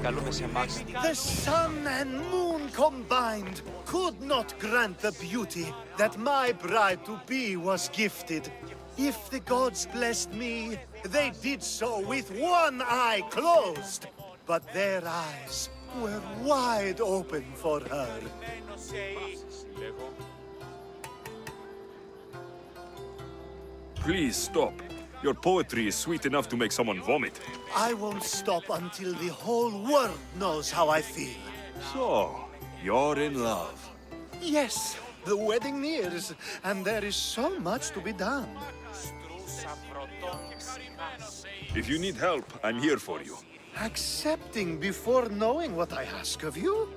The sun and moon combined could not grant the beauty that my bride-to-be was gifted. If the gods blessed me, they did so with one eye closed. But their eyes were wide open for her. Please stop. Your poetry is sweet enough to make someone vomit. I won't stop until the whole world knows how I feel. So, you're in love. Yes, the wedding nears, and there is so much to be done. If you need help, I'm here for you. Accepting before knowing what I ask of you?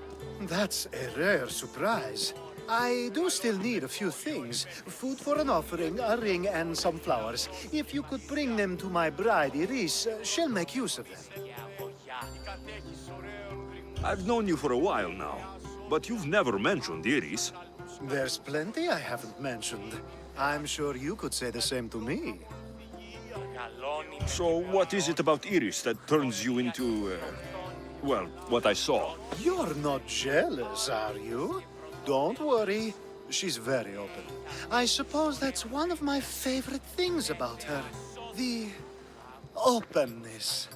That's a rare surprise. I do still need a few things. Food for an offering, a ring, and some flowers. If you could bring them to my bride, Iris, she'll make use of them. I've known you for a while now, but you've never mentioned Iris. There's plenty I haven't mentioned. I'm sure you could say the same to me. So what is it about Iris that turns you into, well, what I saw? You're not jealous, are you? Don't worry. She's very open. I suppose that's one of my favorite things about her. The openness.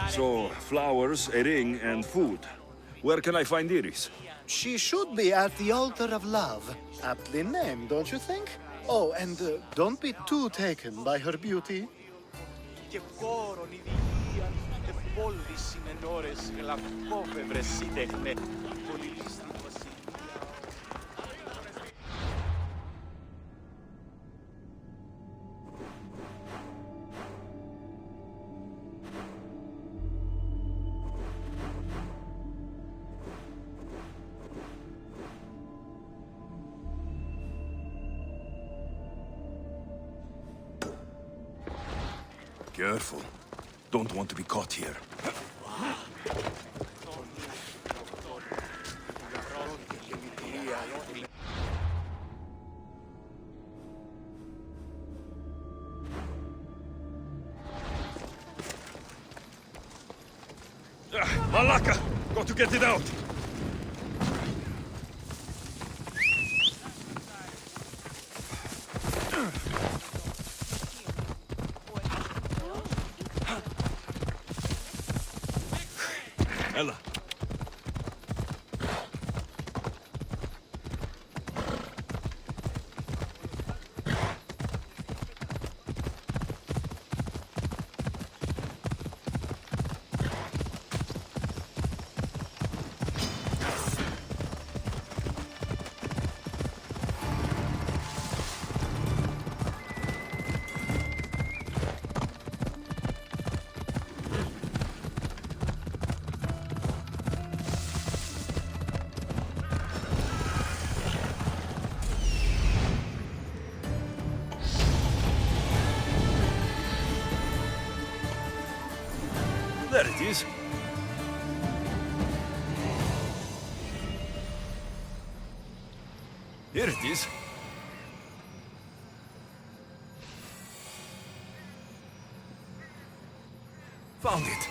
So, flowers, a ring, and food. Where can I find Iris? She should be at the altar of love. Aptly named, don't you think? Oh, and don't be too taken by her beauty. Careful. Don't want to be caught here. Malaka! Got to get it out! Ella. There it is. Here it is. Found it.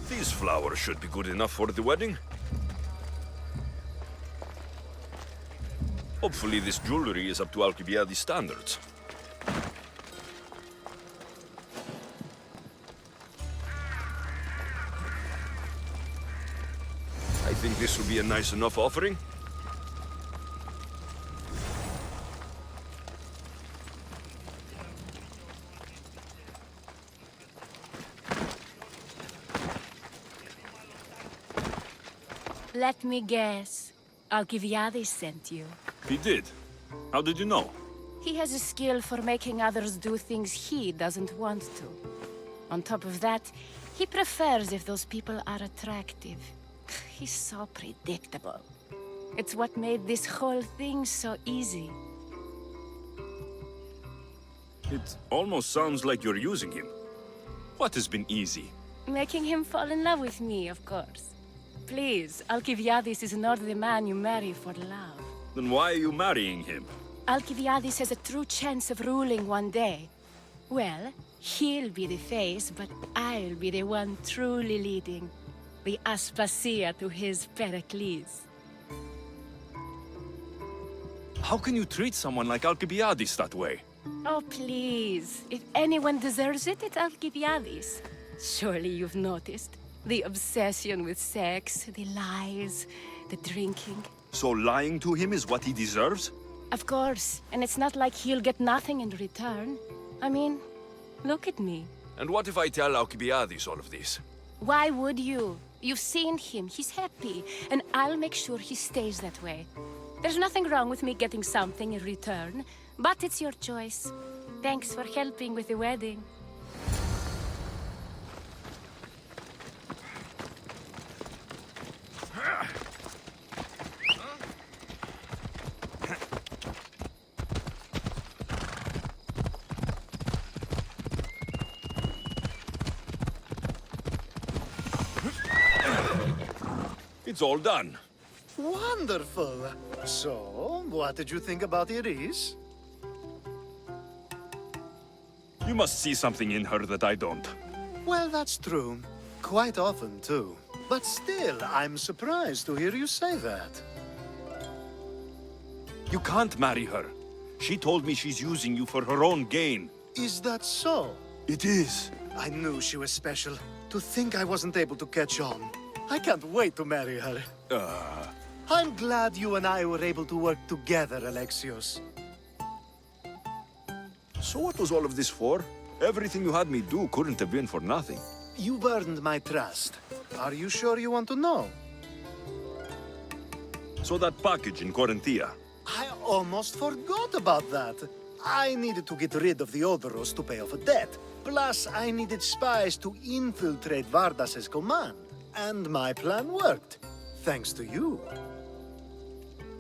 These flowers should be good enough for the wedding. Hopefully this jewelry is up to Alcibiades standards. I think this will be a nice enough offering. Let me guess. Alcibiades sent you. He did. How did you know? He has a skill for making others do things he doesn't want to. On top of that, he prefers if those people are attractive. He's so predictable. It's what made this whole thing so easy. It almost sounds like you're using him. What has been easy? Making him fall in love with me, of course. Please, Alcibiades is not the man you marry for love. Then why are you marrying him? Alcibiades has a true chance of ruling one day. Well, he'll be the face, but I'll be the one truly leading. The Aspasia to his Pericles. How can you treat someone like Alcibiades that way? Oh, please. If anyone deserves it, it's Alcibiades. Surely you've noticed. The obsession with sex, the lies, the drinking. So lying to him is what he deserves? Of course. And it's not like he'll get nothing in return. I mean, look at me. And what if I tell Alcibiades all of this? Why would you? You've seen him. He's happy. And I'll make sure he stays that way. There's nothing wrong with me getting something in return, but it's your choice. Thanks for helping with the wedding. It's all done. Wonderful. So, what did you think about Iris? You must see something in her that I don't. Well, that's true. Quite often, too. But still, I'm surprised to hear you say that. You can't marry her. She told me she's using you for her own gain. Is that so? It is. I knew she was special. To think I wasn't able to catch on. I can't wait to marry her. I'm glad you and I were able to work together, Alexios. So what was all of this for? Everything you had me do couldn't have been for nothing. You've earned my trust. Are you sure you want to know? So that package in Corinthia. I almost forgot about that. I needed to get rid of the Odoros to pay off a debt. Plus, I needed spies to infiltrate Vardas's command. And my plan worked. Thanks to you.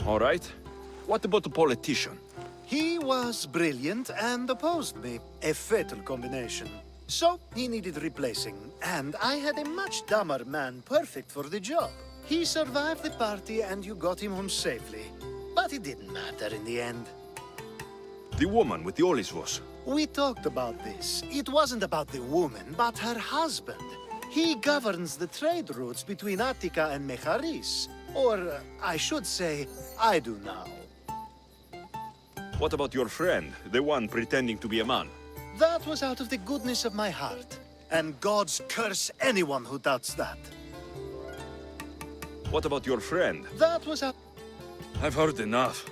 All right. What about the politician? He was brilliant and opposed me. A fatal combination. So, he needed replacing. And I had a much dumber man perfect for the job. He survived the party and you got him home safely. But it didn't matter in the end. The woman with the Olisvos. We talked about this. It wasn't about the woman, but her husband. He governs the trade routes between Attica and Mecharis. Or, I should say, I do now. What about your friend, the one pretending to be a man? That was out of the goodness of my heart. And gods curse anyone who doubts that. What about your friend? That was out... I've heard enough.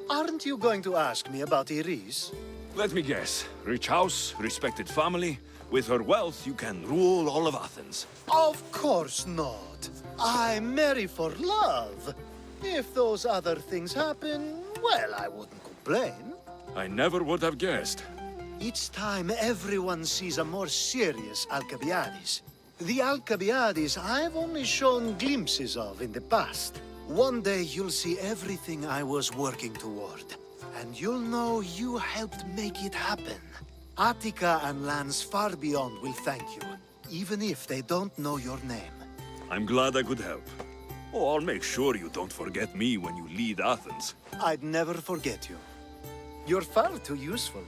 Aren't you going to ask me about Iris? Let me guess. Rich house, respected family. With her wealth, you can rule all of Athens. Of course not. I marry for love. If those other things happen, well, I wouldn't complain. I never would have guessed. Each time everyone sees a more serious Alcibiades. The Alcibiades I've only shown glimpses of in the past. One day you'll see everything I was working toward. And you'll know you helped make it happen. Attica and lands far beyond will thank you, even if they don't know your name. I'm glad I could help. Oh, I'll make sure you don't forget me when you lead Athens. I'd never forget you. You're far too useful.